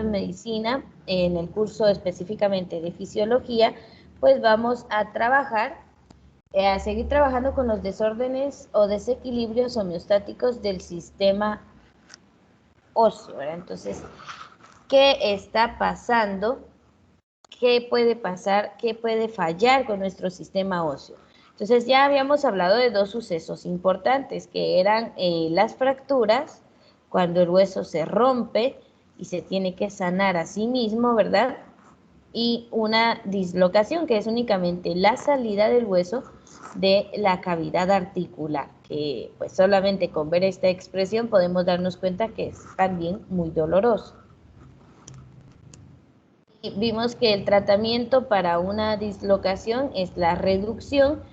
medicina, en el curso específicamente de fisiología, pues vamos a trabajar, a seguir trabajando con los desórdenes o desequilibrios homeostáticos del sistema óseo, ¿verdad? Entonces, ¿qué está pasando? ¿Qué puede pasar? ¿Qué puede fallar con nuestro sistema óseo? Entonces, ya habíamos hablado de dos sucesos importantes, que eran las fracturas, cuando el hueso se rompe y se tiene que sanar a sí mismo, ¿verdad? Y una dislocación, que es únicamente la salida del hueso de la cavidad articular, que pues solamente con ver esta expresión podemos darnos cuenta que es también muy doloroso. Y vimos que el tratamiento para una dislocación es la reducción,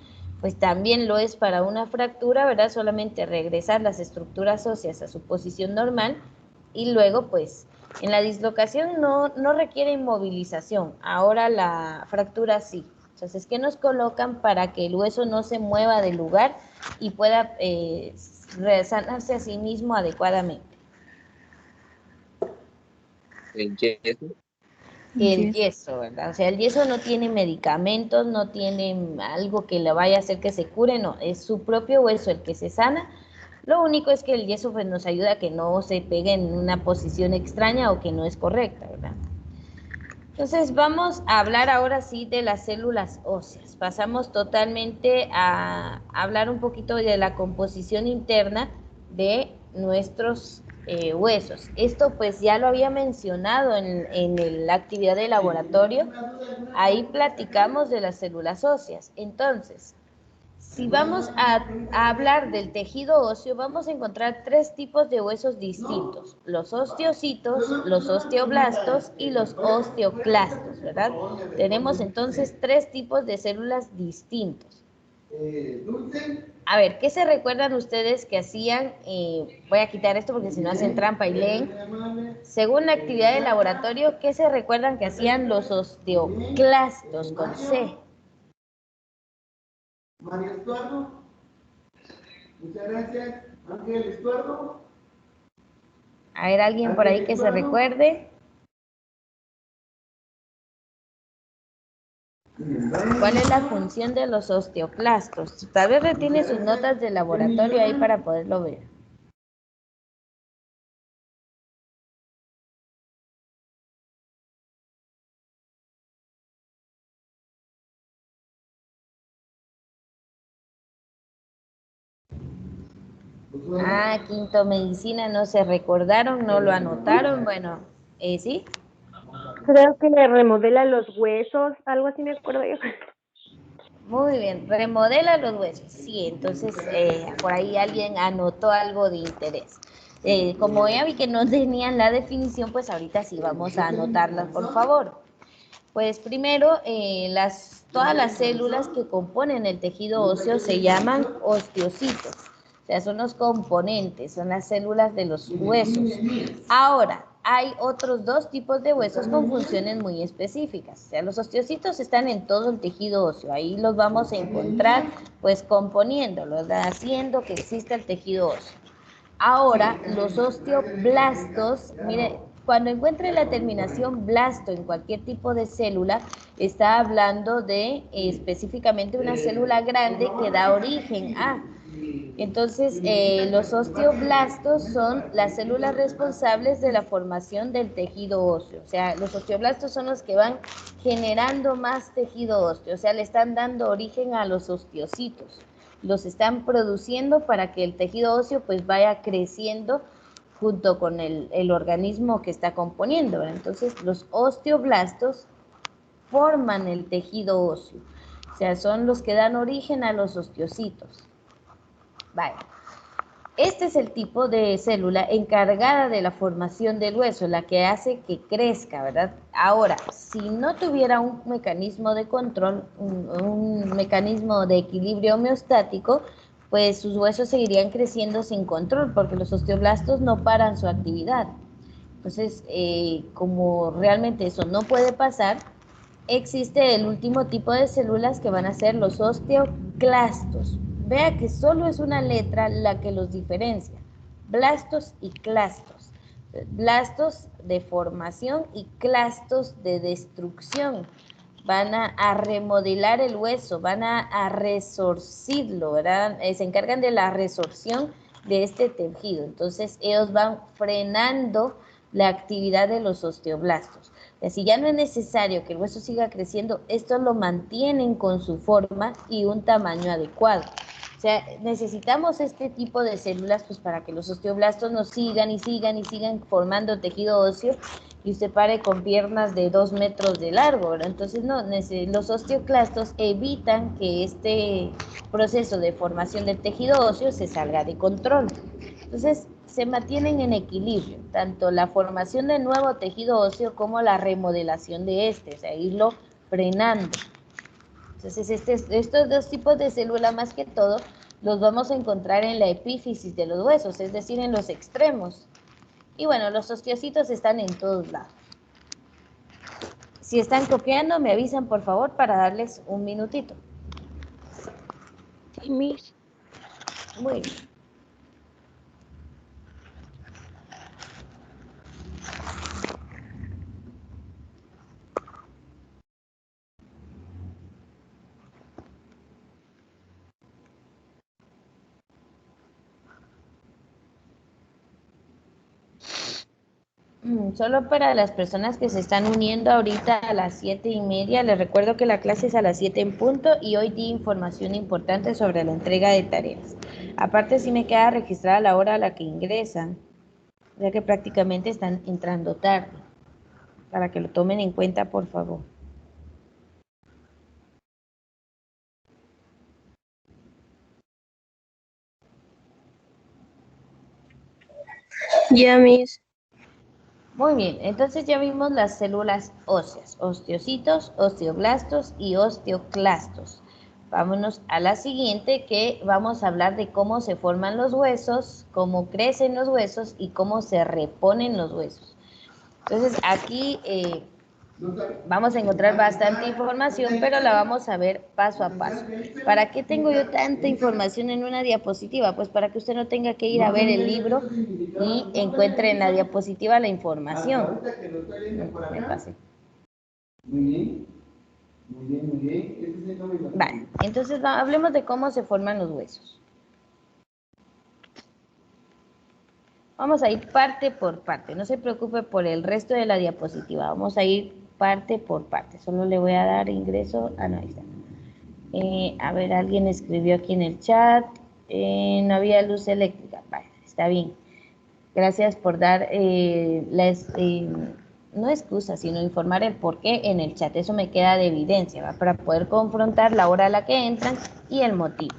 pues también lo es para una fractura, ¿verdad? Solamente regresar las estructuras óseas a su posición normal y luego pues en la dislocación no requiere inmovilización, ahora la fractura sí. Entonces, ¿qué nos colocan para que el hueso no se mueva del lugar y pueda sanarse a sí mismo adecuadamente? El yeso. El yeso, ¿verdad? O sea, el yeso no tiene medicamentos, no tiene algo que le vaya a hacer que se cure, no, es su propio hueso el que se sana. Lo único es que el yeso pues nos ayuda a que no se pegue en una posición extraña o que no es correcta, ¿verdad? Entonces vamos a hablar ahora sí de las células óseas. Pasamos totalmente a hablar un poquito de la composición interna de nuestros huesos. Esto pues ya lo había mencionado en la actividad de laboratorio. Ahí platicamos de las células óseas. Entonces, si vamos a hablar del tejido óseo, vamos a encontrar tres tipos de huesos distintos: los osteocitos, los osteoblastos y los osteoclastos, ¿verdad? Tenemos entonces tres tipos de células distintos. A ver, ¿qué se recuerdan ustedes que hacían? Voy a quitar esto porque si no hacen trampa y leen. Según la actividad de laboratorio, ¿qué se recuerdan que hacían los osteoclastos con C? Mario Estuardo. Muchas gracias. Ángel Estuardo. A ver, alguien por ahí que se recuerde. ¿Cuál es la función de los osteoclastos? Tal vez retiene sus notas de laboratorio ahí para poderlo ver. Ah, quinto medicina, no se recordaron, no lo anotaron. Bueno, ¿sí? Creo que remodela los huesos, algo así me acuerdo yo. Muy bien, remodela los huesos. Sí, entonces por ahí alguien anotó algo de interés. Como ya vi que no tenían la definición, pues ahorita sí vamos a anotarlas, por favor. Pues primero, todas las células que componen el tejido óseo se llaman osteocitos. O sea, son los componentes, son las células de los huesos. Ahora, hay otros dos tipos de huesos con funciones muy específicas. O sea, los osteocitos están en todo el tejido óseo. Ahí los vamos a encontrar, pues, componiéndolos, haciendo que exista el tejido óseo. Ahora, los osteoblastos, mire, cuando encuentre la terminación blasto en cualquier tipo de célula, está hablando de específicamente una célula grande que da origen a. Entonces, los osteoblastos son las células responsables de la formación del tejido óseo. O sea, los osteoblastos son los que van generando más tejido óseo. O sea, le están dando origen a los osteocitos. Los están produciendo para que el tejido óseo pues vaya creciendo junto con el organismo que está componiendo, ¿verdad? Entonces, los osteoblastos forman el tejido óseo. O sea, son los que dan origen a los osteocitos. Vale. Este es el tipo de célula encargada de la formación del hueso, la que hace que crezca, ¿verdad? Ahora, si no tuviera un mecanismo de control, un mecanismo de equilibrio homeostático, pues sus huesos seguirían creciendo sin control, porque los osteoblastos no paran su actividad. Entonces, como realmente eso no puede pasar, existe el último tipo de células que van a ser los osteoclastos. Vea que solo es una letra la que los diferencia, blastos y clastos. blastos de formación y clastos de destrucción. Van a remodelar el hueso, van a resorcirlo, ¿verdad? Se encargan de la resorción de este tejido. Entonces, ellos van frenando la actividad de los osteoblastos. Si ya no es necesario que el hueso siga creciendo, estos lo mantienen con su forma y un tamaño adecuado. O sea, necesitamos este tipo de células pues para que los osteoblastos nos sigan y sigan y sigan formando tejido óseo y usted pare con piernas de 2 metros de largo, ¿verdad? Entonces, no, los osteoclastos evitan que este proceso de formación del tejido óseo se salga de control. Entonces, se mantienen en equilibrio, tanto la formación de nuevo tejido óseo como la remodelación de este, o sea, irlo frenando. Entonces, estos dos tipos de célula, más que todo, los vamos a encontrar en la epífisis de los huesos, es decir, en los extremos. Y bueno, los osteocitos están en todos lados. Si están copiando, me avisan, por favor, para darles un minutito. Sí, Miss. Muy bien. Solo para las personas que se están uniendo ahorita a las 7:30, les recuerdo que la clase es a las 7 en punto y hoy di información importante sobre la entrega de tareas. Aparte, sí me queda registrada la hora a la que ingresan, ya que prácticamente están entrando tarde, para que lo tomen en cuenta, por favor. Ya, Miss. Muy bien, entonces ya vimos las células óseas, osteocitos, osteoblastos y osteoclastos. Vámonos a la siguiente, que vamos a hablar de cómo se forman los huesos, cómo crecen los huesos y cómo se reponen los huesos. Entonces aquí vamos a encontrar bastante información, pero la vamos a ver paso a paso. ¿Para qué tengo yo tanta información en una diapositiva? Pues para que usted no tenga que ir a ver el libro y encuentre en la diapositiva la información. Me pasé. Muy bien, muy bien, muy bien. Este es el nombre. Vale, entonces hablemos de cómo se forman los huesos. Vamos a ir parte por parte, no se preocupe por el resto de la diapositiva, vamos a ir parte por parte. Solo le voy a dar ingreso, no, ahí está. A ver, alguien escribió aquí en el chat, no había luz eléctrica, vale, está bien. Gracias por dar no excusa, sino informar el por qué en el chat, eso me queda de evidencia, ¿va? Para poder confrontar la hora a la que entran y el motivo.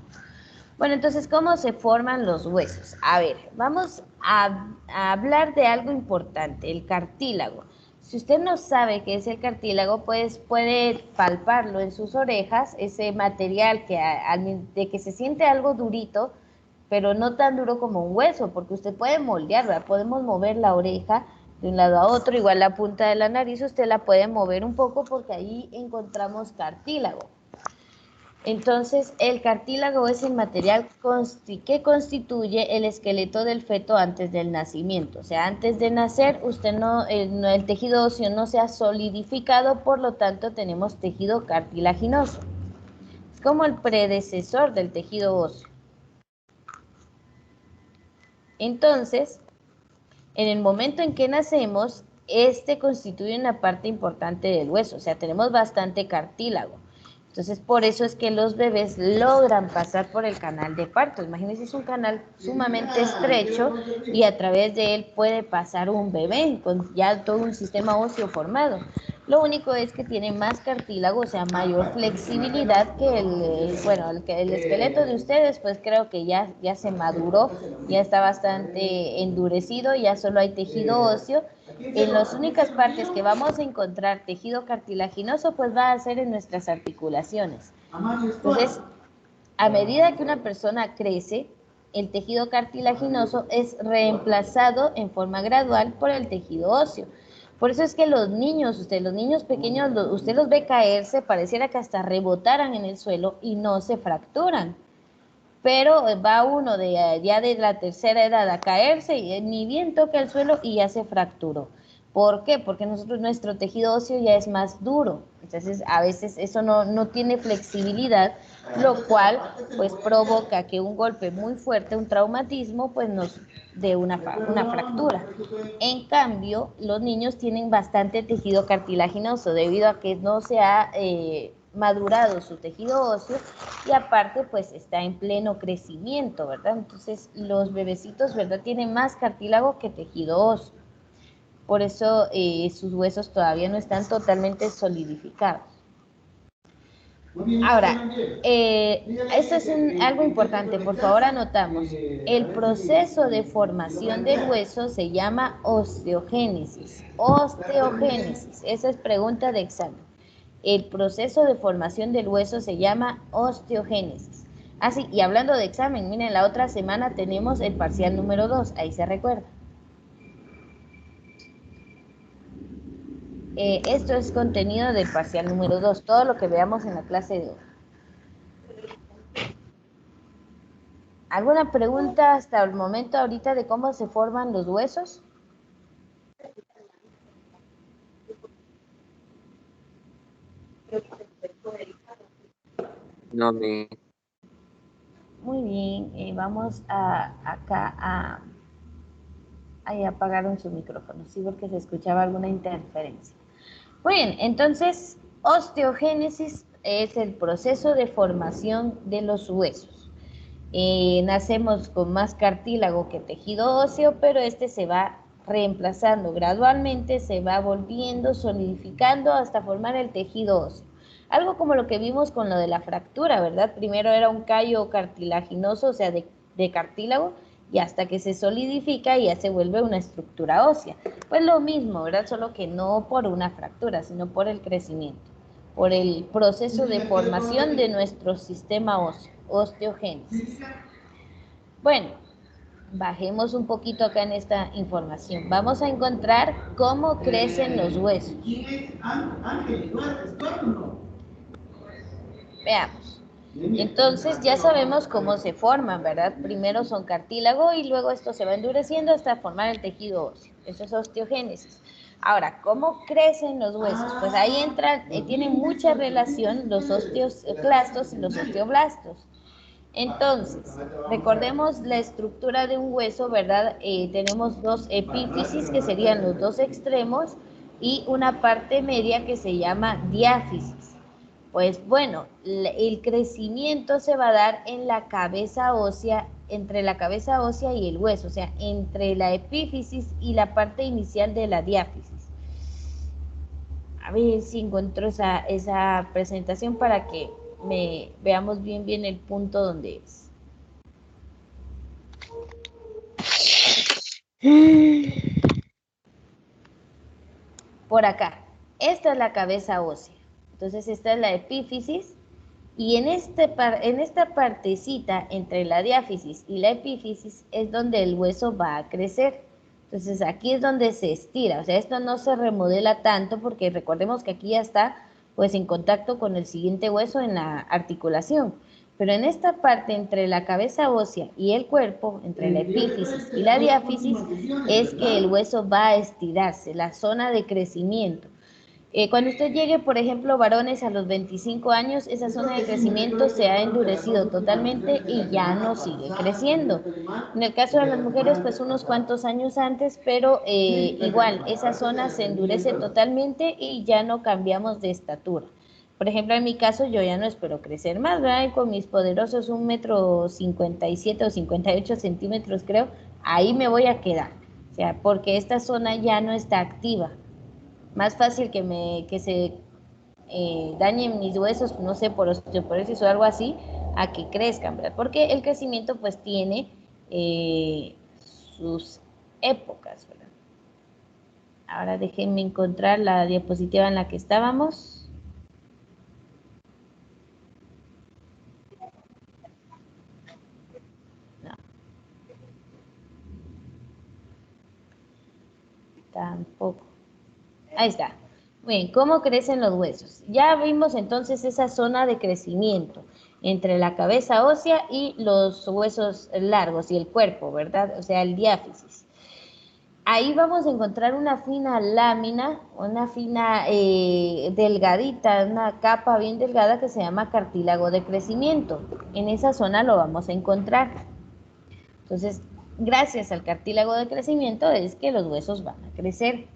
Bueno, entonces, ¿cómo se forman los huesos? A ver, vamos a hablar de algo importante, el cartílago. Si usted no sabe qué es el cartílago, pues puede palparlo en sus orejas, ese material de que se siente algo durito, pero no tan duro como un hueso, porque usted puede moldear, ¿verdad? Podemos mover la oreja de un lado a otro, igual la punta de la nariz, usted la puede mover un poco porque ahí encontramos cartílago. Entonces, el cartílago es el material que constituye el esqueleto del feto antes del nacimiento. O sea, antes de nacer, el tejido óseo no se ha solidificado, por lo tanto, tenemos tejido cartilaginoso. Es como el predecesor del tejido óseo. Entonces, en el momento en que nacemos, este constituye una parte importante del hueso. O sea, tenemos bastante cartílago. Entonces, por eso es que los bebés logran pasar por el canal de parto. Imagínense, es un canal sumamente estrecho y a través de él puede pasar un bebé con ya todo un sistema óseo formado. Lo único es que tiene más cartílago, o sea, mayor flexibilidad que el esqueleto de ustedes, pues creo que ya se maduró, ya está bastante endurecido, ya solo hay tejido óseo. En las únicas partes que vamos a encontrar tejido cartilaginoso, pues va a ser en nuestras articulaciones. Entonces, a medida que una persona crece, el tejido cartilaginoso es reemplazado en forma gradual por el tejido óseo. Por eso es que los niños pequeños, usted los ve caerse, pareciera que hasta rebotaran en el suelo y no se fracturan. pero va uno ya de la tercera edad a caerse, y ni bien toca el suelo y ya se fracturó. ¿Por qué? Porque nuestro tejido óseo ya es más duro, entonces a veces eso no tiene flexibilidad, lo cual pues provoca que un golpe muy fuerte, un traumatismo, pues nos dé una fractura. En cambio, los niños tienen bastante tejido cartilaginoso debido a que no se ha madurado su tejido óseo, y aparte pues está en pleno crecimiento, ¿verdad? Entonces los bebecitos, ¿verdad?, tienen más cartílago que tejido óseo. Por eso sus huesos todavía no están totalmente solidificados. Ahora, esto es algo importante, por favor anotamos. El proceso de formación del hueso se llama osteogénesis. Osteogénesis, esa es pregunta de examen. El proceso de formación del hueso se llama osteogénesis. Así, y hablando de examen, miren, la otra semana tenemos el parcial número 2, ahí se recuerda. Esto es contenido del parcial número 2, todo lo que veamos en la clase de hoy. ¿Alguna pregunta hasta el momento ahorita de cómo se forman los huesos? No, me... Muy bien, vamos acá a... Ahí apagaron su micrófono, sí, porque se escuchaba alguna interferencia. Muy bien, entonces, osteogénesis es el proceso de formación de los huesos. Nacemos con más cartílago que tejido óseo, pero este se va reemplazando gradualmente, se va volviendo, solidificando hasta formar el tejido óseo. Algo como lo que vimos con lo de la fractura, ¿verdad? Primero era un callo cartilaginoso, o sea, de cartílago, y hasta que se solidifica y ya se vuelve una estructura ósea. Pues lo mismo, ¿verdad? Solo que no por una fractura, sino por el crecimiento, por el proceso de formación de nuestro sistema óseo, osteogénesis. Bueno, bajemos un poquito acá en esta información. Vamos a encontrar cómo crecen los huesos. Veamos. Entonces ya sabemos cómo se forman, ¿verdad? Primero son cartílago y luego esto se va endureciendo hasta formar el tejido óseo. Eso es osteogénesis. Ahora, ¿cómo crecen los huesos? Pues ahí entran, tienen mucha relación los osteoclastos y los osteoblastos. Entonces, recordemos la estructura de un hueso, ¿verdad? Tenemos dos epífisis, que serían los dos extremos, y una parte media que se llama diáfisis. Pues bueno, el crecimiento se va a dar en la cabeza ósea, entre la cabeza ósea y el hueso, o sea, entre la epífisis y la parte inicial de la diáfisis. A ver si encuentro esa presentación para que veamos bien el punto donde es. Por acá, esta es la cabeza ósea. Entonces esta es la epífisis, y en esta partecita entre la diáfisis y la epífisis es donde el hueso va a crecer. Entonces aquí es donde se estira, o sea, esto no se remodela tanto porque recordemos que aquí ya está pues en contacto con el siguiente hueso en la articulación. Pero en esta parte entre la cabeza ósea y el cuerpo, entre la epífisis y la diáfisis, es que el hueso va a estirarse, la zona de crecimiento. Cuando usted llegue, por ejemplo, varones a los 25 años, esa zona de crecimiento se ha endurecido totalmente y ya no sigue creciendo. En el caso de las mujeres, pues unos cuantos años antes, pero igual, esa zona se endurece totalmente y ya no cambiamos de estatura. Por ejemplo, en mi caso, yo ya no espero crecer más, ¿verdad? Y con mis poderosos 1,57 m o 58 centímetros, creo, ahí me voy a quedar. O sea, porque esta zona ya no está activa. Más fácil que se dañen mis huesos, no sé, por osteoporosis o algo así, a que crezcan, ¿verdad? Porque el crecimiento pues tiene sus épocas, ¿verdad? Ahora déjenme encontrar la diapositiva en la que estábamos. No. Tampoco. Ahí está. Bien, ¿cómo crecen los huesos? Ya vimos entonces esa zona de crecimiento. entre la cabeza ósea y los huesos largos y el cuerpo, ¿verdad? O sea, el diáfisis. Ahí vamos a encontrar una fina lámina, una fina delgadita, una capa bien delgada que se llama cartílago de crecimiento. En esa zona lo vamos a encontrar. Entonces, gracias al cartílago de crecimiento es que los huesos van a crecer.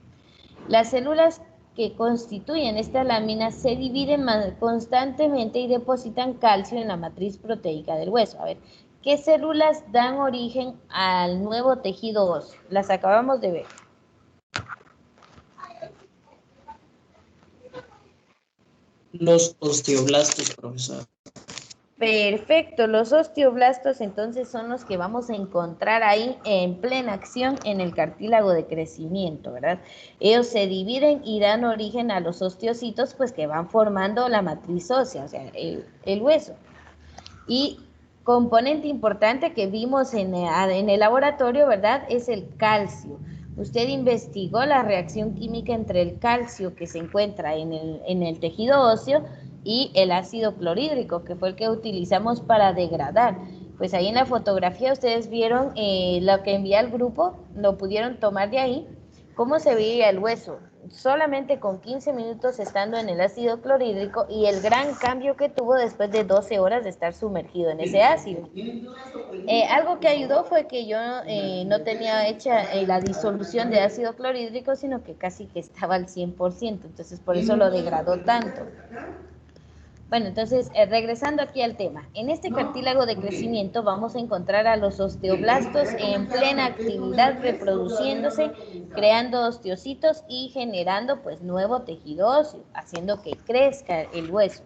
Las células que constituyen esta lámina se dividen constantemente y depositan calcio en la matriz proteica del hueso. A ver, ¿qué células dan origen al nuevo tejido óseo? Las acabamos de ver. Los osteoblastos, profesor. Perfecto, los osteoblastos entonces son los que vamos a encontrar ahí en plena acción en el cartílago de crecimiento, ¿verdad? Ellos se dividen y dan origen a los osteocitos, pues que van formando la matriz ósea, o sea, el hueso. Y componente importante que vimos en el laboratorio, ¿verdad? Es el calcio. Usted investigó la reacción química entre el calcio que se encuentra en el tejido óseo y el ácido clorhídrico, que fue el que utilizamos para degradar. Pues ahí en la fotografía ustedes vieron lo que envié al grupo, lo pudieron tomar de ahí, cómo se veía el hueso, solamente con 15 minutos estando en el ácido clorhídrico y el gran cambio que tuvo después de 12 horas de estar sumergido en ese ácido. Algo que ayudó fue que yo no tenía hecha la disolución de ácido clorhídrico, sino que casi que estaba al 100%, entonces por eso lo degradó tanto. Bueno, entonces, regresando aquí al tema, en este cartílago de crecimiento vamos a encontrar a los osteoblastos en plena actividad reproduciéndose, creando osteocitos y generando pues nuevo tejido óseo, haciendo que crezca el hueso.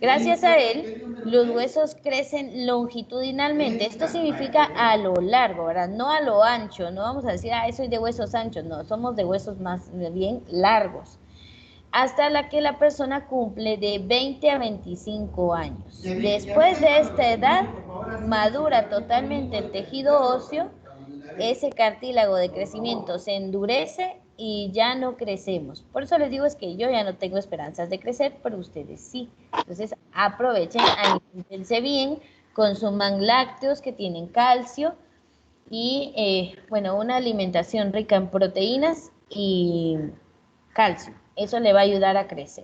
Gracias a él, los huesos crecen longitudinalmente. Esto significa a lo largo, ¿verdad? No a lo ancho. No vamos a decir, soy de huesos anchos. No, somos de huesos más bien largos. Hasta la que la persona cumple de 20 a 25 años. Después de esta edad, madura totalmente el tejido óseo, ese cartílago de crecimiento se endurece y ya no crecemos. Por eso les digo es que yo ya no tengo esperanzas de crecer, pero ustedes sí. Entonces aprovechen, alimentense bien, consuman lácteos que tienen calcio y bueno, una alimentación rica en proteínas y calcio. Eso le va a ayudar a crecer.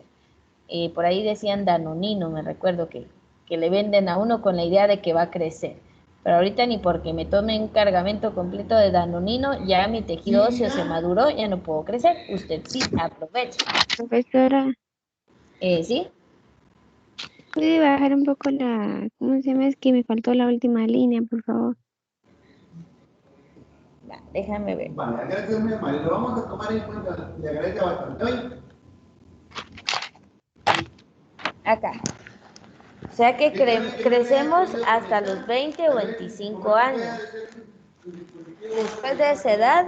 Por ahí decían danonino, me recuerdo que le venden a uno con la idea de que va a crecer. Pero ahorita ni porque me tome un cargamento completo de danonino, ya mi tejido óseo se maduró, ya no puedo crecer. Usted sí, aproveche. Profesora, ¿Sí? ¿puede bajar un poco ¿cómo se llama? Es que me faltó la última línea, por favor. Déjame ver. Vale, agradezco muy amable. Lo vamos a tomar en cuenta. Le agradezco bastante. Hoy. Acá. O sea que crecemos hasta los 20 o 25 años. Después de esa edad,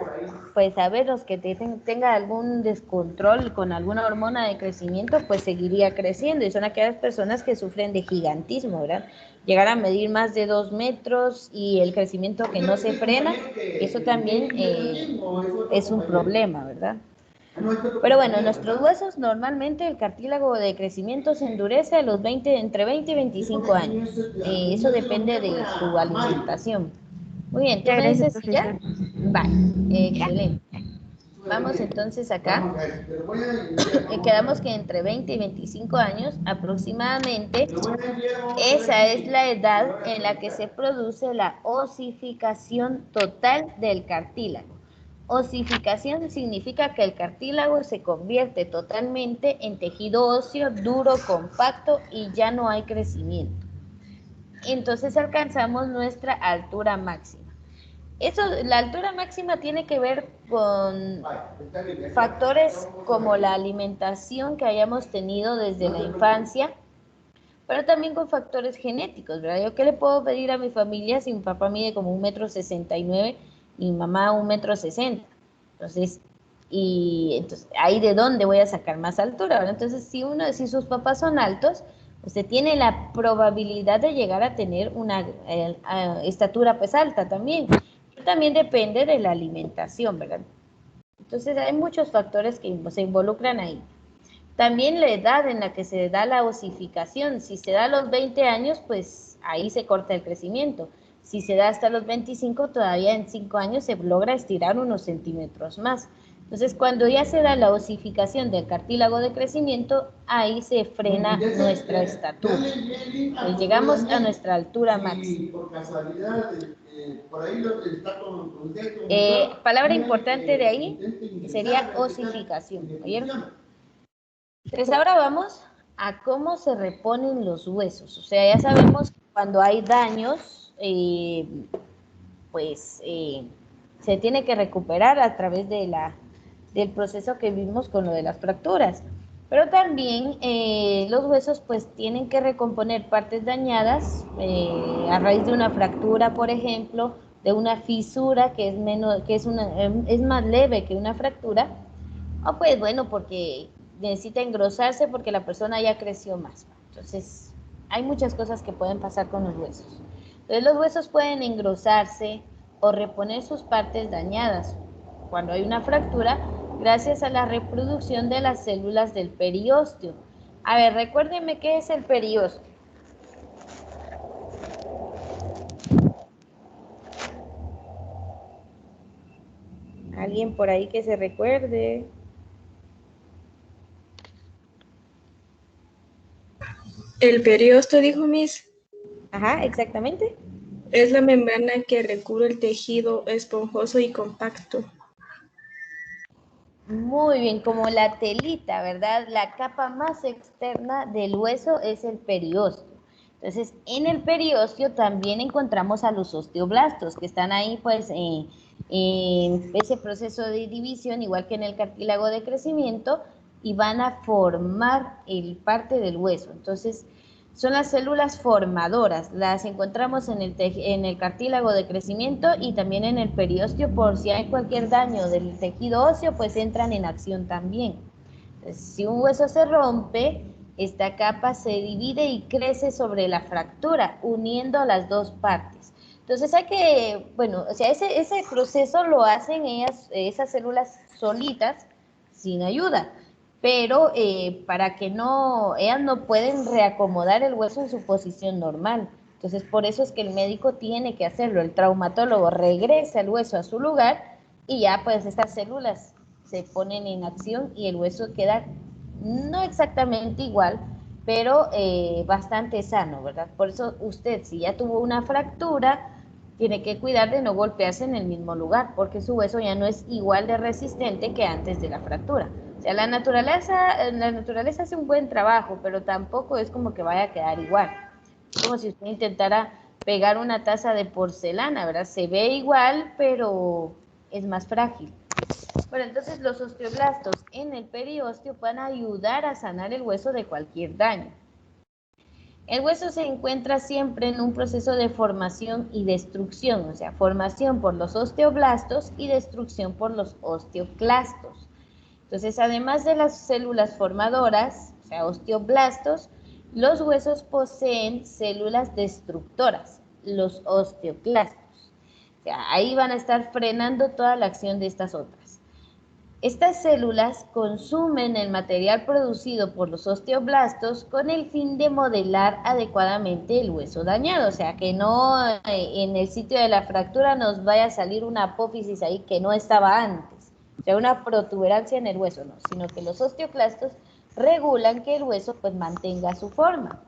pues a ver, los que tenga algún descontrol con alguna hormona de crecimiento, pues seguiría creciendo. Y son aquellas personas que sufren de gigantismo, ¿verdad? Llegar a medir más de 2 metros y el crecimiento que no se frena, eso también es un problema, ¿verdad? Pero bueno, nuestros huesos normalmente el cartílago de crecimiento se endurece a los entre 20 y 25 años. Eso depende de su alimentación. Muy bien, ¿tú me dices si ya? Vale, excelente. Vamos entonces acá. Quedamos que entre 20 y 25 años aproximadamente, esa es la edad en la que se produce la osificación total del cartílago. Osificación significa que el cartílago se convierte totalmente en tejido óseo duro, compacto y ya no hay crecimiento. Entonces alcanzamos nuestra altura máxima. La altura máxima tiene que ver con factores como la alimentación que hayamos tenido desde la infancia, pero también con factores genéticos, ¿verdad? ¿Yo qué le puedo pedir a mi familia si mi papá mide como 1,69 m y mi mamá 1,60 m? Entonces, ahí de dónde voy a sacar más altura, ¿verdad? Entonces, si sus papás son altos, usted tiene la probabilidad de llegar a tener una estatura pues alta también. También depende de la alimentación, ¿verdad? Entonces hay muchos factores que se involucran ahí. También la edad en la que se da la osificación. Si se da a los 20 años, pues ahí se corta el crecimiento. Si se da hasta los 25, todavía en 5 años se logra estirar unos centímetros más. Entonces, cuando ya se da la osificación del cartílago de crecimiento, ahí se frena nuestra estatura. Llegamos a nuestra altura máxima. Por casualidad, por ahí está con palabra importante de ahí sería osificación. ¿Oyeron? Entonces ahora vamos a cómo se reponen los huesos. O sea, ya sabemos que cuando hay daños, se tiene que recuperar a través del proceso que vimos con lo de las fracturas. Pero también los huesos pues tienen que recomponer partes dañadas a raíz de una fractura, por ejemplo, de una fisura que es más leve que una fractura, o pues bueno, porque necesita engrosarse porque la persona ya creció más. Entonces, hay muchas cosas que pueden pasar con los huesos. Entonces, los huesos pueden engrosarse o reponer sus partes dañadas cuando hay una fractura, gracias a la reproducción de las células del periósteo. A ver, recuérdenme qué es el periósteo. ¿Alguien por ahí que se recuerde? El periósteo, dijo Miss. Ajá, exactamente. Es la membrana que recubre el tejido esponjoso y compacto. Muy bien, como la telita, ¿verdad? La capa más externa del hueso es el periósteo. Entonces, en el periósteo también encontramos a los osteoblastos, que están ahí, pues, en ese proceso de división, igual que en el cartílago de crecimiento, y van a formar el parte del hueso. Entonces, son las células formadoras, las encontramos en el cartílago de crecimiento y también en el periósteo. Por si hay cualquier daño del tejido óseo, pues entran en acción también. Entonces, si un hueso se rompe, esta capa se divide y crece sobre la fractura, uniendo las dos partes. Entonces hay que, bueno, o sea, ese proceso lo hacen esas células solitas, sin ayuda. Pero para que ellas no pueden reacomodar el hueso en su posición normal. Entonces, por eso es que el médico tiene que hacerlo. El traumatólogo regresa el hueso a su lugar y ya pues estas células se ponen en acción y el hueso queda no exactamente igual, pero bastante sano, ¿verdad? Por eso usted, si ya tuvo una fractura, tiene que cuidar de no golpearse en el mismo lugar, porque su hueso ya no es igual de resistente que antes de la fractura. O sea, la naturaleza hace un buen trabajo, pero tampoco es como que vaya a quedar igual. Es como si usted intentara pegar una taza de porcelana, ¿verdad? Se ve igual, pero es más frágil. Bueno, entonces los osteoblastos en el periósteo van a ayudar a sanar el hueso de cualquier daño. El hueso se encuentra siempre en un proceso de formación y destrucción, o sea, formación por los osteoblastos y destrucción por los osteoclastos. Entonces, además de las células formadoras, o sea, osteoblastos, los huesos poseen células destructoras, los osteoclastos. O sea, ahí van a estar frenando toda la acción de estas otras. Estas células consumen el material producido por los osteoblastos con el fin de modelar adecuadamente el hueso dañado, o sea, que no en el sitio de la fractura nos vaya a salir una apófisis ahí que no estaba antes, o sea, una protuberancia en el hueso, no, sino que los osteoclastos regulan que el hueso pues mantenga su forma.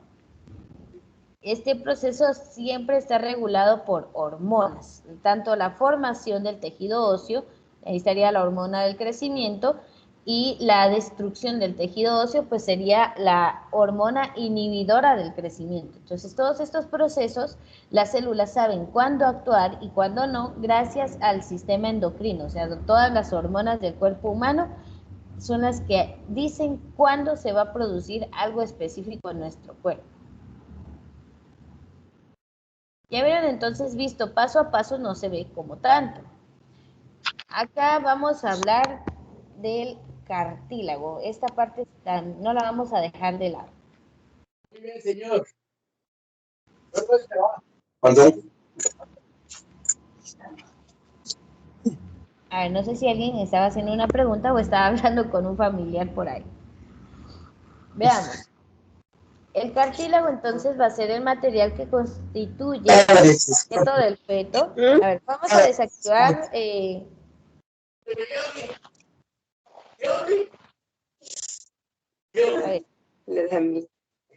Este proceso siempre está regulado por hormonas, tanto la formación del tejido óseo, ahí estaría la hormona del crecimiento, y la destrucción del tejido óseo, pues sería la hormona inhibidora del crecimiento. Entonces, todos estos procesos, las células saben cuándo actuar y cuándo no, gracias al sistema endocrino, o sea, todas las hormonas del cuerpo humano son las que dicen cuándo se va a producir algo específico en nuestro cuerpo. Ya vieron, entonces, visto paso a paso, no se ve como tanto. Acá vamos a hablar del cartílago. Esta parte no la vamos a dejar de lado. Muy bien, señor. A ver, no sé si alguien estaba haciendo una pregunta o estaba hablando con un familiar por ahí. Veamos. El cartílago entonces va a ser el material que constituye todo el feto. A ver, vamos a desactivar. A ver.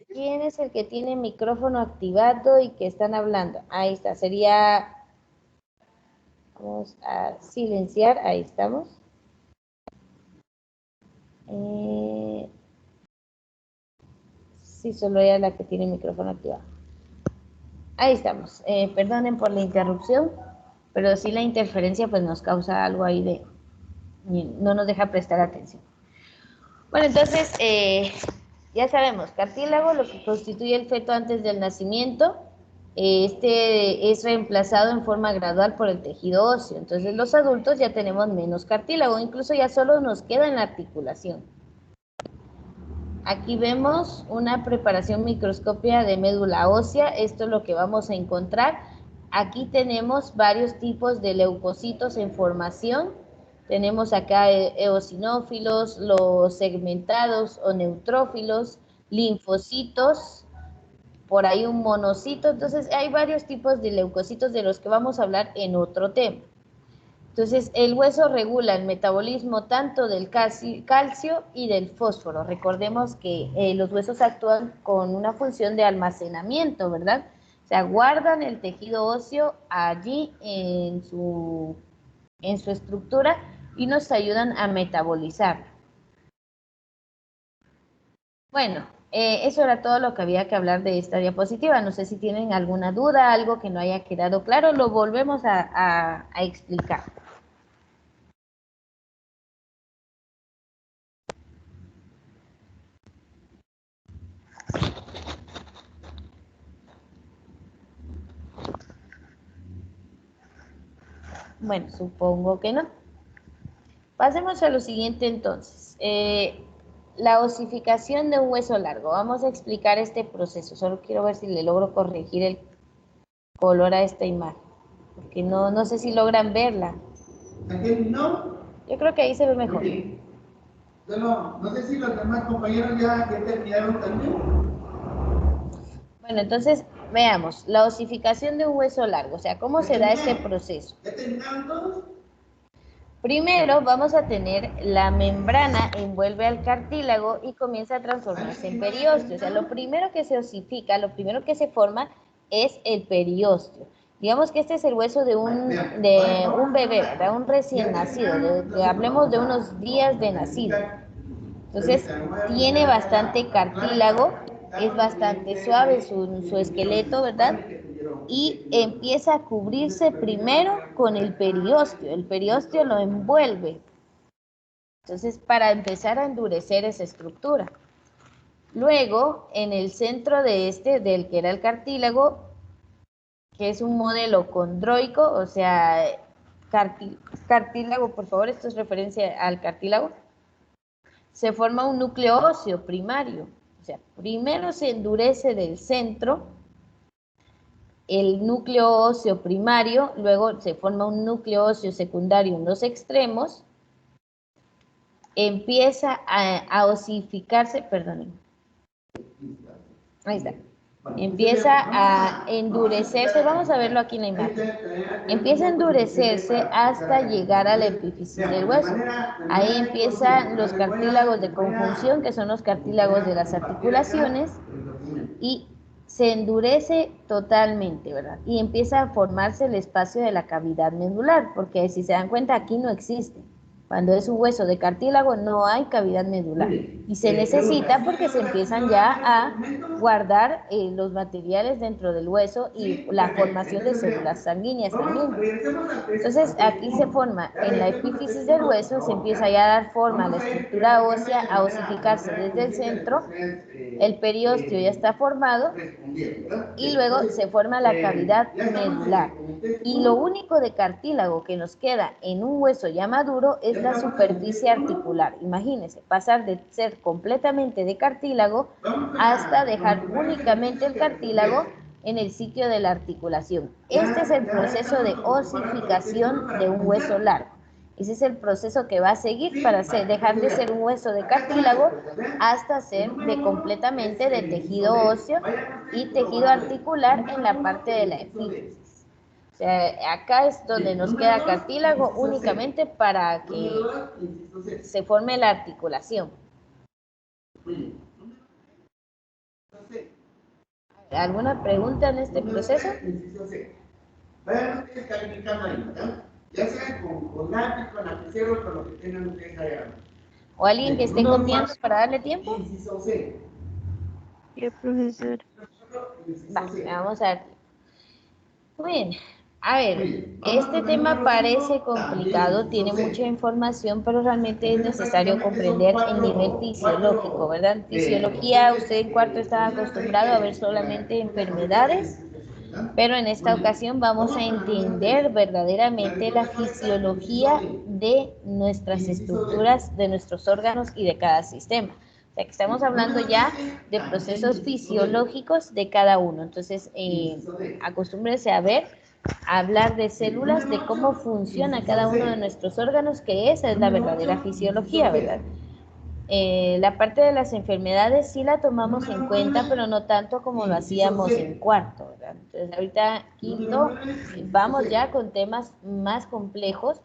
¿Quién es el que tiene micrófono activado y que están hablando? Ahí está, sería... Vamos a silenciar, ahí estamos. Sí, solo ella es la que tiene el micrófono activado. Ahí estamos. Perdonen por la interrupción, pero sí la interferencia pues nos causa algo ahí de... no nos deja prestar atención. Bueno, entonces, ya sabemos, cartílago, lo que constituye el feto antes del nacimiento, este es reemplazado en forma gradual por el tejido óseo. Entonces, los adultos ya tenemos menos cartílago, incluso ya solo nos queda en la articulación. Aquí vemos una preparación microscópica de médula ósea, esto es lo que vamos a encontrar. Aquí tenemos varios tipos de leucocitos en formación. Tenemos acá eosinófilos, los segmentados o neutrófilos, linfocitos, por ahí un monocito. Entonces hay varios tipos de leucocitos de los que vamos a hablar en otro tema. Entonces el hueso regula el metabolismo tanto del calcio y del fósforo. Recordemos que los huesos actúan con una función de almacenamiento, ¿verdad? O sea, guardan el tejido óseo allí en su estructura y nos ayudan a metabolizar. Bueno, eso era todo lo que había que hablar de esta diapositiva. No sé si tienen alguna duda, algo que no haya quedado claro, lo volvemos a explicar. Bueno, supongo que no. Pasemos a lo siguiente entonces. La osificación de un hueso largo. Vamos a explicar este proceso. Solo quiero ver si le logro corregir el color a esta imagen. Porque no sé si logran verla. ¿No? Yo creo que ahí se ve mejor. No sé si los demás compañeros ya terminaron también. Bueno, entonces veamos. La osificación de un hueso largo. O sea, ¿cómo se da este proceso? ¿Ya terminaron todos? Primero vamos a tener la membrana envuelve al cartílago y comienza a transformarse en periósteo. O sea, lo primero que se osifica, lo primero que se forma es el periósteo. Digamos que este es el hueso de un bebé, ¿verdad? Un recién nacido, hablemos de unos días de nacido. Entonces, tiene bastante cartílago, es bastante suave su esqueleto, ¿verdad? Y empieza a cubrirse primero con el periósteo lo envuelve. Entonces, para empezar a endurecer esa estructura. Luego, en el centro de del que era el cartílago, que es un modelo condroico, o sea, cartílago, por favor, esto es referencia al cartílago, se forma un núcleo óseo primario. O sea, primero se endurece del centro el núcleo óseo primario, luego se forma un núcleo óseo secundario en los extremos, empieza a osificarse, perdonen, ahí está, empieza a endurecerse, vamos a verlo aquí en la imagen, empieza a endurecerse hasta llegar a la epífisis del hueso. Ahí empiezan los cartílagos de conjunción, que son los cartílagos de las articulaciones, y se endurece totalmente, ¿verdad? Y empieza a formarse el espacio de la cavidad medular, porque si se dan cuenta aquí no existe. Cuando es un hueso de cartílago no hay cavidad medular y se necesita porque se empiezan ya a guardar los materiales dentro del hueso y la formación de células sanguíneas también. Entonces aquí se forma en la epífisis del hueso, se empieza ya a dar forma a la estructura ósea, a osificarse desde el centro, el periósteo ya está formado y luego se forma la cavidad medular. Y lo único de cartílago que nos queda en un hueso ya maduro es la superficie articular. Imagínense, pasar de ser completamente de cartílago hasta dejar únicamente el cartílago en el sitio de la articulación. Este es el proceso de osificación de un hueso largo. Ese es el proceso que va a seguir para dejar de ser un hueso de cartílago hasta ser completamente de tejido óseo y tejido articular en la parte de la epífisis. O sea, acá es donde nos queda cartílago únicamente para que se forme la articulación. ¿Alguna pregunta en este proceso? Vayan ustedes calificando ahí, ¿verdad? Ya sea con lápiz, con lapicero, con lo que tengan ustedes allá. ¿O alguien que esté copiando para darle tiempo? Inciso C. Sí, profesor. Vamos a ver. Muy bien. A ver, este tema parece complicado, tiene mucha información, pero realmente es necesario comprender el nivel fisiológico, ¿verdad? En fisiología, usted en cuarto estaba acostumbrado a ver solamente enfermedades, pero en esta ocasión vamos a entender verdaderamente la fisiología de nuestras estructuras, de nuestros órganos y de cada sistema. O sea, que estamos hablando ya de procesos fisiológicos de cada uno. Entonces, acostúmbrese a hablar de células, de cómo funciona cada uno de nuestros órganos, que esa es la verdadera fisiología, ¿verdad? La parte de las enfermedades sí la tomamos en cuenta, pero no tanto como lo hacíamos en cuarto, ¿verdad? Entonces, ahorita quinto, vamos ya con temas más complejos,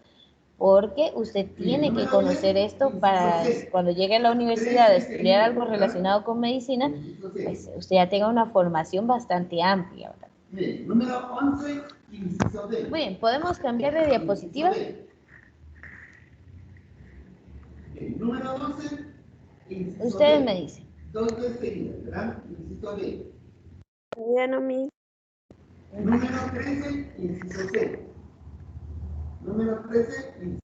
porque usted tiene que conocer esto para cuando llegue a la universidad a estudiar algo relacionado con medicina, pues usted ya tenga una formación bastante amplia, ¿verdad? Bien, número 11, inciso D. Muy bien, ¿podemos cambiar de diapositiva? Bien, número 12, inciso Ustedes D. me dicen. Dos veces seguidas, ¿verdad? Inciso D. Ya no me... Número 13, inciso C. Número 13, inciso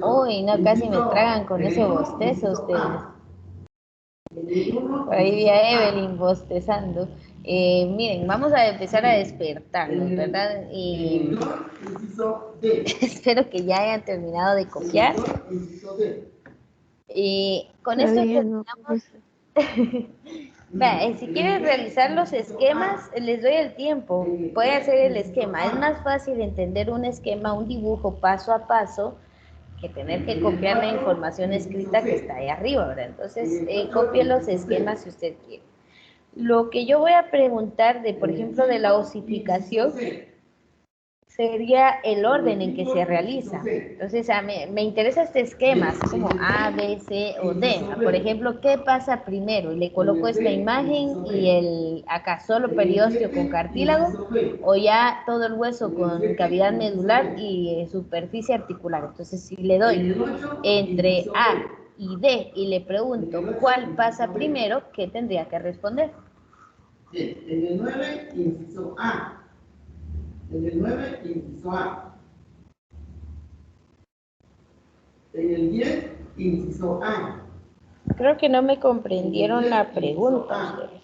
Uy, no, casi me tragan con ese bostezo ustedes. Por ahí vi a Evelyn bostezando. Miren, vamos a empezar a despertarnos, ¿verdad? Y inciso D. espero que ya hayan terminado de copiar. Inciso D. Y con esto Todavía no, terminamos. profesor. Si quieren realizar los esquemas, les doy el tiempo. Puede hacer el esquema. Es más fácil entender un esquema, un dibujo paso a paso, que tener que copiar la información escrita que está ahí arriba, ¿verdad? Entonces, copie los esquemas si usted quiere. Lo que yo voy a preguntar de, por ejemplo, de la osificación, sería el orden en que se realiza. Entonces, me interesa este esquema, así como A, B, C o D. Por ejemplo, ¿qué pasa primero? Le coloco esta imagen y acá solo periósteo con cartílago, o ya todo el hueso con cavidad medular y superficie articular. Entonces, si le doy entre A y D y le pregunto cuál pasa primero, ¿qué tendría que responder? Bien, en el 9, inciso A. En el 9, inciso A. En el 10, inciso A. Creo que no me comprendieron la pregunta ustedes.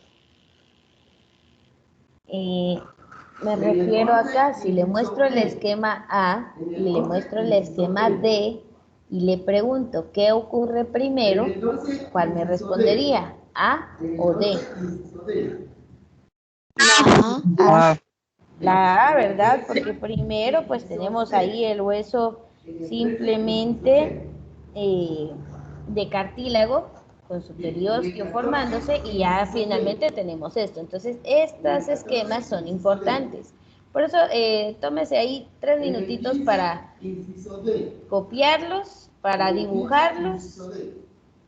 Me refiero acá, si le muestro el esquema A y le muestro el esquema D y le pregunto qué ocurre primero, ¿cuál me respondería? ¿A o D? Ah, La A, ¿verdad? Porque primero pues tenemos ahí el hueso simplemente de cartílago con su periósteo formándose y ya finalmente tenemos esto. Entonces, estos esquemas son importantes. Por eso, tómese ahí 3 minutitos para copiarlos, para dibujarlos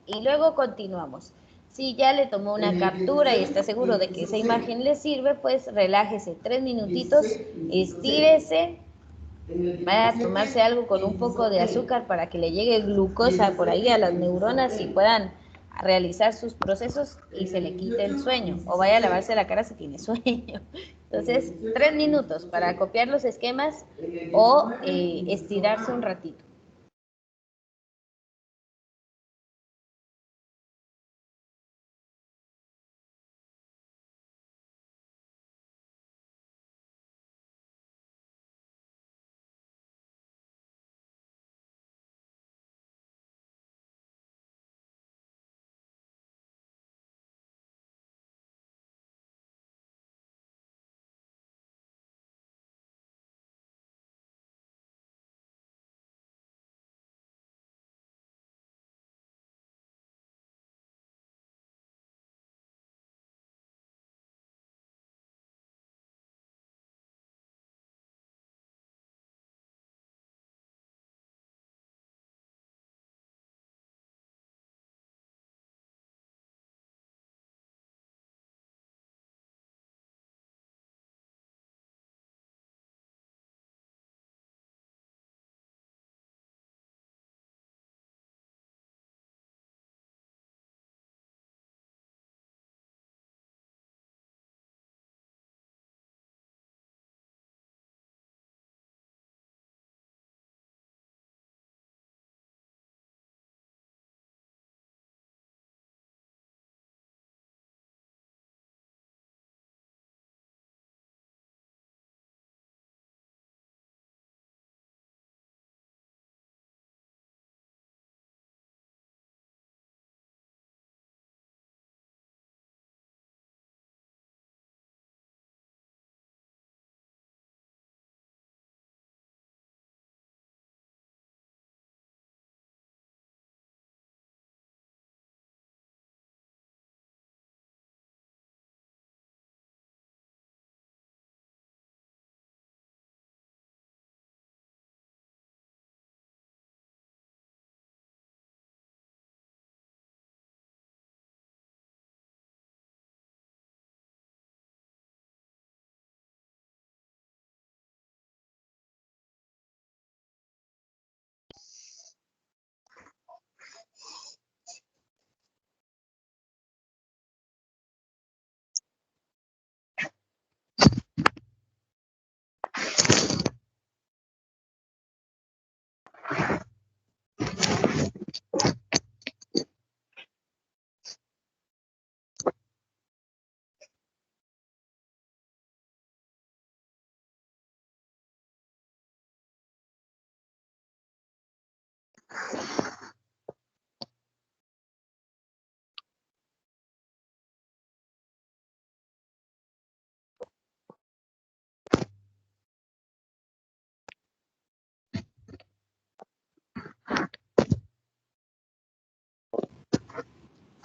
y luego continuamos. Si ya le tomó una captura y está seguro de que esa imagen le sirve, pues relájese 3 minutitos, estírese, vaya a tomarse algo con un poco de azúcar para que le llegue glucosa por ahí a las neuronas y puedan realizar sus procesos y se le quite el sueño, o vaya a lavarse la cara si tiene sueño. Entonces, 3 minutos para copiar los esquemas o estirarse un ratito.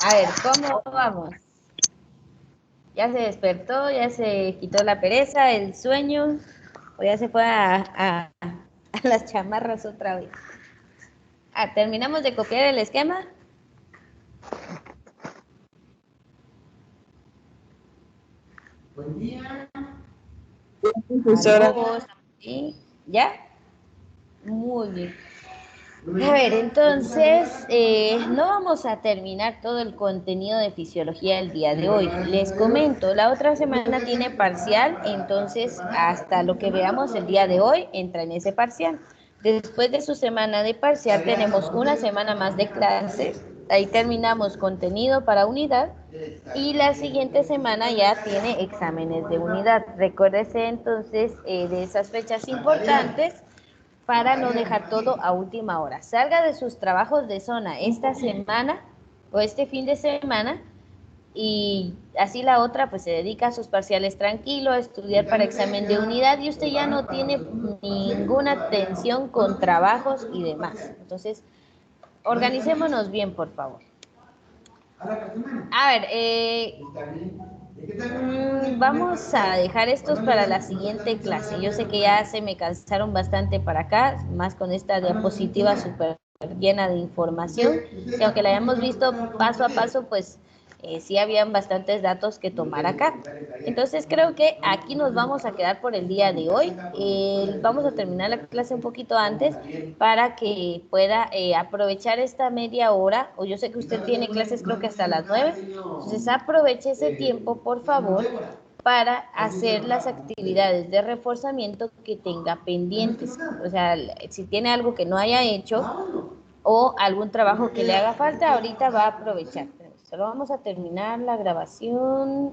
A ver, ¿cómo vamos? ¿Ya se despertó? ¿Ya se quitó la pereza, el sueño? ¿O ya se fue a las chamarras otra vez? ¿Terminamos de copiar el esquema? Buen día. Profesora. ¿Sí? ¿Ya? Muy bien. A ver, entonces, no vamos a terminar todo el contenido de fisiología el día de hoy. Les comento, la otra semana tiene parcial, entonces hasta lo que veamos el día de hoy entra en ese parcial. Después de su semana de parcial tenemos una semana más de clases, ahí terminamos contenido para unidad y la siguiente semana ya tiene exámenes de unidad. Recuérdese entonces de esas fechas importantes para no dejar todo a última hora. Salga de sus trabajos de zona esta semana o este fin de semana y así la otra pues se dedica a sus parciales tranquilo, a estudiar para examen de unidad y usted ya no tiene ninguna tensión con trabajos y demás. Entonces, organicémonos bien, por favor. A ver, vamos a dejar estos para la siguiente clase. Yo sé que ya se me cansaron bastante para acá, más con esta diapositiva súper llena de información, que aunque la hayamos visto paso a paso, pues sí habían bastantes datos que tomar acá. Entonces creo que aquí nos vamos a quedar por el día de hoy. Vamos a terminar la clase un poquito antes para que pueda aprovechar esta media hora, o yo sé que usted tiene clases creo que hasta las 9, entonces aproveche ese tiempo, por favor, para hacer las actividades de reforzamiento que tenga pendientes. O sea, si tiene algo que no haya hecho o algún trabajo que le haga falta, ahorita va a aprovechar. Solo vamos a terminar la grabación.